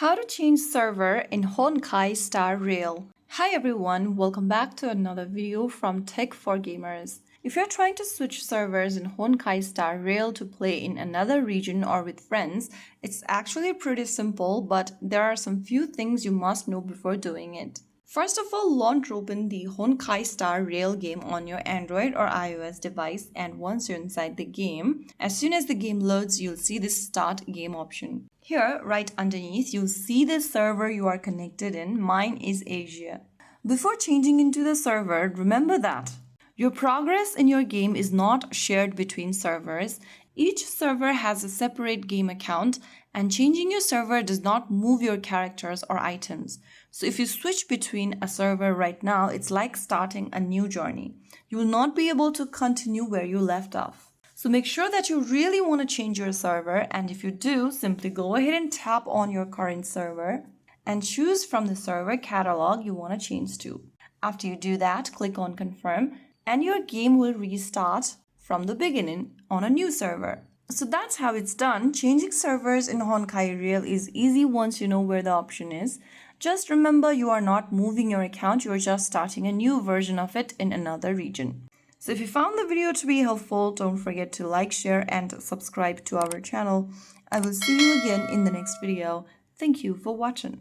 How to change server in Honkai Star Rail. Hi everyone, welcome back to another video from Tech for Gamers. If you're trying to switch servers in Honkai Star Rail to play in another region or with friends, it's actually pretty simple, but there are some few things you must know before doing it. First of all, launch open the Honkai Star Rail game on your Android or iOS device, and once you're inside the game, as soon as the game loads, you'll see this Start Game option. Here, right underneath, you'll see the server you are connected in. Mine is Asia. Before changing into the server, remember that your progress in your game is not shared between servers. Each server has a separate game account, and changing your server does not move your characters or items. So if you switch between a server right now, it's like starting a new journey. You will not be able to continue where you left off. So make sure that you really want to change your server, and if you do, simply go ahead and tap on your current server and choose from the server catalog you want to change to. After you do that, click on confirm and your game will restart from the beginning on a new server. So that's how it's done. Changing servers in Honkai Rail is easy once you know where the option is. Just remember, you are not moving your account, you are just starting a new version of it in another region. So if you found the video to be helpful, don't forget to like, share and subscribe to our channel. I will see you again in the next video. Thank you for watching.